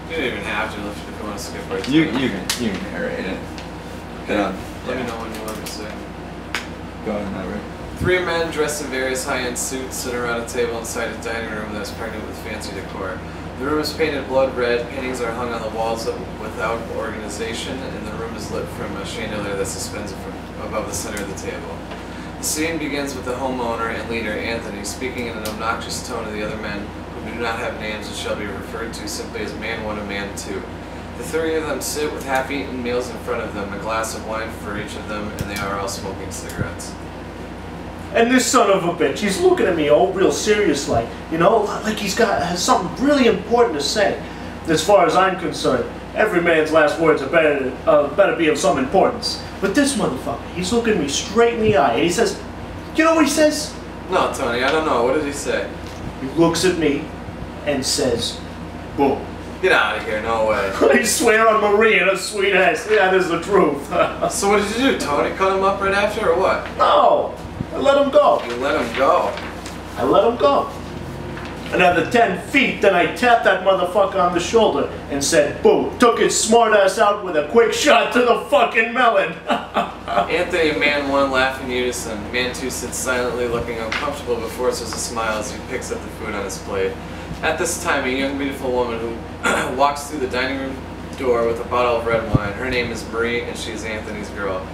You don't even have to if you want to skip right You can narrate it. Okay. Let me know when you want me to say. Go ahead, Robert. Three men dressed in various high-end suits sit around a table inside a dining room that is pregnant with fancy decor. The room is painted blood red, paintings are hung on the walls without organization, and the room is lit from a chandelier that suspends above the center of the table. The scene begins with the homeowner and leader, Anthony, speaking in an obnoxious tone to the other men who do not have names and shall be referred to simply as Man 1 and Man 2. The three of them sit with half-eaten meals in front of them, a glass of wine for each of them, and they are all smoking cigarettes. And this son of a bitch, he's looking at me all real serious like, you know, like has something really important to say. As far as I'm concerned, every man's last words are better be of some importance. But this motherfucker, he's looking me straight in the eye, and he says, you know what he says? No, Tony, I don't know. What did he say? He looks at me and says, boom. Get out of here, no way. I swear on Marie and her sweet ass, that is the truth. So what did you do, Tony? Cut him up right after, or what? No, I let him go. You let him go? I let him go. Another 10 feet, then I tapped that motherfucker on the shoulder and said, boo, took his smart ass out with a quick shot to the fucking melon. Anthony and Man 1 laugh in unison. Man 2 sits silently looking uncomfortable but forces a smile as he picks up the food on his plate. At this time, a young beautiful woman who walks through the dining room door with a bottle of red wine. Her name is Marie and she is Anthony's girl.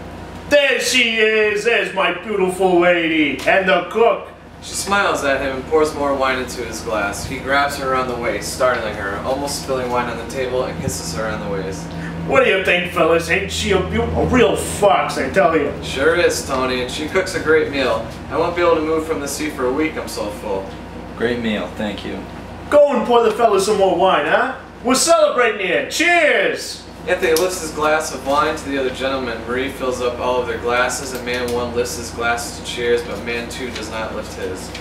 There she is, there's my beautiful lady, and the cook. She smiles at him and pours more wine into his glass. He grabs her around the waist, startling her, almost spilling wine on the table, and kisses her on the waist. What do you think, fellas? Ain't she a real fox, I tell you? Sure is, Tony, and she cooks a great meal. I won't be able to move from the seat for a week, I'm so full. Great meal, thank you. Go and pour the fellas some more wine, huh? We're celebrating here. Cheers! Anthony lifts his glass of wine to the other gentlemen. Marie fills up all of their glasses, and Man 1 lifts his glasses to cheers, but Man 2 does not lift his.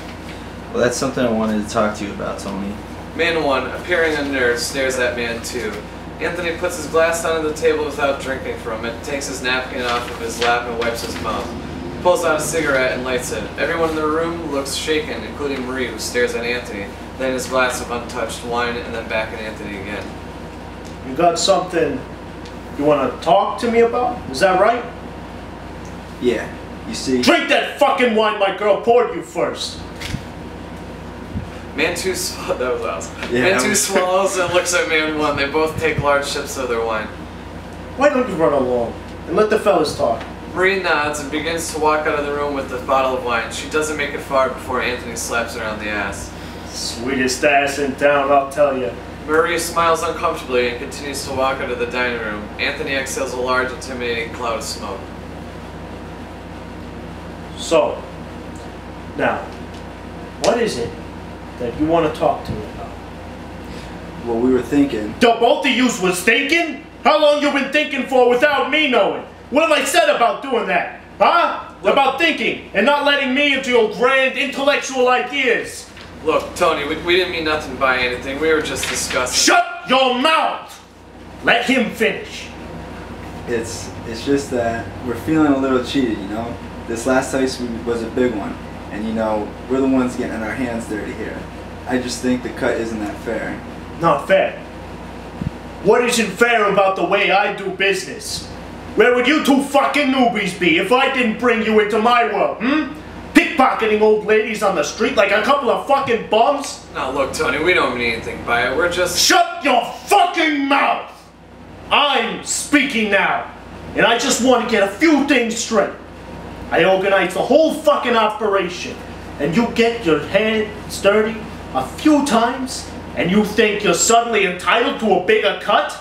Well, that's something I wanted to talk to you about, Tony. Man 1, appearing unnerved, stares at Man 2. Anthony puts his glass onto the table without drinking from it, takes his napkin off of his lap and wipes his mouth. He pulls out a cigarette and lights it. Everyone in the room looks shaken, including Marie, who stares at Anthony, then his glass of untouched wine, and then back at Anthony again. You got something you want to talk to me about? Is that right? Yeah, you see... Drink that fucking wine my girl poured you first. Man 2 swallows. That was awesome. Yeah, Man 2 swallows and looks at Man 1. They both take large sips of their wine. Why don't you run along and let the fellas talk? Marie nods and begins to walk out of the room with the bottle of wine. She doesn't make it far before Anthony slaps her on the ass. Sweetest ass in town, I'll tell you. Marie smiles uncomfortably and continues to walk out of the dining room. Anthony exhales a large, intimidating cloud of smoke. So, now, what is it that you want to talk to me about? Well, we were thinking... The both of yous was thinking? How long you been thinking for without me knowing? What have I said about doing that? Huh? About thinking and not letting me into your grand intellectual ideas. Look, Tony, we didn't mean nothing by anything. We were just discussing... Shut your mouth! Let him finish. It's just that we're feeling a little cheated, you know? This last heist was a big one. And, you know, we're the ones getting our hands dirty here. I just think the cut isn't that fair. Not fair? What isn't fair about the way I do business? Where would you two fucking newbies be if I didn't bring you into my world, Pickpocketing old ladies on the street like a couple of fucking bums? Now look, Tony, we don't mean anything by it. We're just... Shut your fucking mouth! I'm speaking now, and I just want to get a few things straight. I organized the whole fucking operation, and you get your hands dirty a few times, and you think you're suddenly entitled to a bigger cut?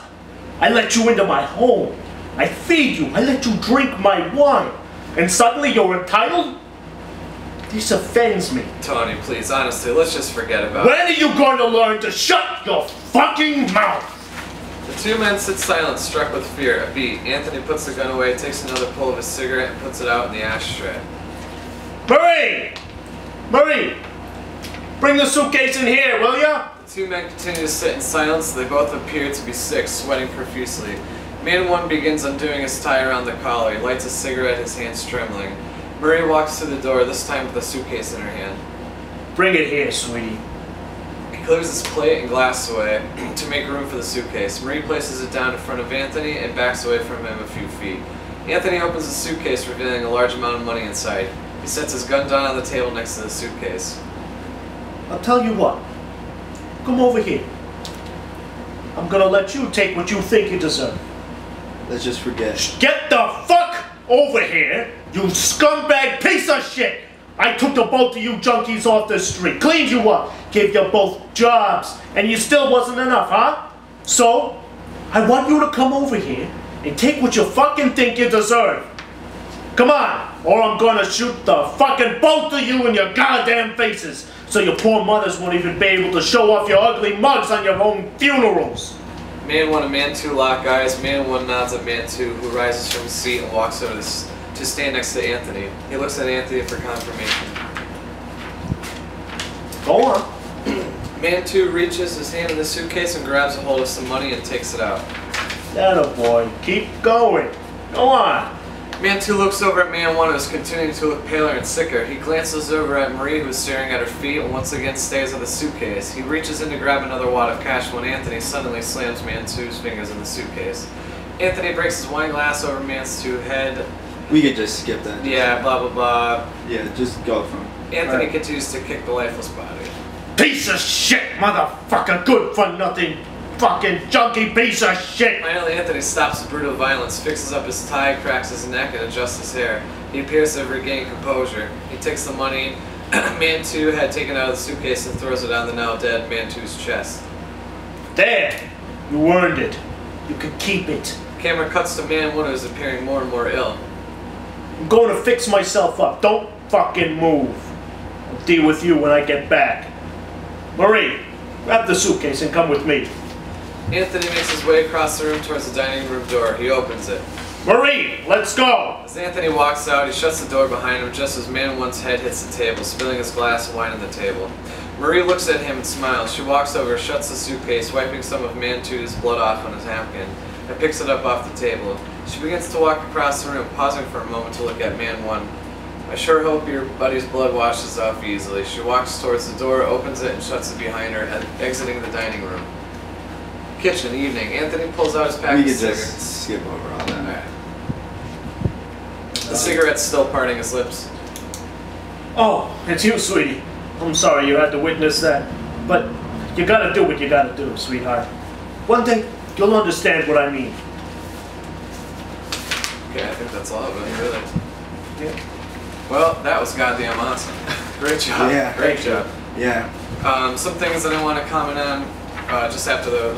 I let you into my home. I feed you. I let you drink my wine. And suddenly you're entitled? This offends me. Tony, please, honestly, let's just forget about it. When are you going to learn to shut your fucking mouth? The two men sit silent, struck with fear. A beat. Anthony puts the gun away, takes another pull of his cigarette, and puts it out in the ashtray. Marie! Marie! Bring the suitcase in here, will ya? The two men continue to sit in silence. They both appear to be sick, sweating profusely. Man 1 begins undoing his tie around the collar. He lights a cigarette, his hands trembling. Marie walks to the door, this time with a suitcase in her hand. Bring it here, sweetie. He clears his plate and glass away to make room for the suitcase. Marie places it down in front of Anthony and backs away from him a few feet. Anthony opens the suitcase, revealing a large amount of money inside. He sets his gun down on the table next to the suitcase. I'll tell you what. Come over here. I'm gonna let you take what you think you deserve. Let's just forget. Get the fuck over here, you scumbag piece of shit! I took the both of you junkies off the street, cleaned you up, gave you both jobs, and you still wasn't enough, huh? So, I want you to come over here and take what you fucking think you deserve. Come on, or I'm gonna shoot the fucking both of you in your goddamn faces, so your poor mothers won't even be able to show off your ugly mugs on your own funerals. Man 1 and Man 2 lock eyes. Man 1 nods at Man 2, who rises from his seat and walks over to stand next to Anthony. He looks at Anthony for confirmation. Go on. Man 2 reaches his hand in the suitcase and grabs a hold of some money and takes it out. Atta boy, keep going. Go on. Man 2 looks over at Man 1, who is continuing to look paler and sicker. He glances over at Marie, who is staring at her feet, and once again stays at the suitcase. He reaches in to grab another wad of cash when Anthony suddenly slams Man 2's fingers in the suitcase. Anthony breaks his wine glass over Man 2's head. We could just skip that. Yeah, blah blah blah. Yeah, just go from. Anthony continues to kick the lifeless body. Piece of shit, motherfucker, good for nothing. Fucking junkie piece of shit! Finally, Anthony stops the brutal violence, fixes up his tie, cracks his neck, and adjusts his hair. He appears to have regained composure. He takes the money Man 2 had taken out of the suitcase and throws it on the now dead Man 2's chest. There! You earned it. You can keep it. Camera cuts to Man 1, who is appearing more and more ill. I'm going to fix myself up. Don't fucking move. I'll deal with you when I get back. Marie, grab the suitcase and come with me. Anthony makes his way across the room towards the dining room door. He opens it. Marie, let's go! As Anthony walks out, he shuts the door behind him just as Man 1's head hits the table, spilling his glass of wine on the table. Marie looks at him and smiles. She walks over, shuts the suitcase, wiping some of Man 2's blood off on his napkin, and picks it up off the table. She begins to walk across the room, pausing for a moment to look at Man 1. I sure hope your buddy's blood washes off easily. She walks towards the door, opens it, and shuts it behind her, exiting the dining room. Kitchen, evening. Anthony pulls out his pack We of could cigarettes. just skip over all that. The cigarette's still parting his lips. Oh, it's you, sweetie. I'm sorry you had to witness that. But you gotta do what you gotta do, sweetheart. One day, you'll understand what I mean. Okay, I think that's all of it, really. Yeah. Well, that was goddamn awesome. Great job. Yeah. Great job. Yeah. Some things that I want to comment on just after the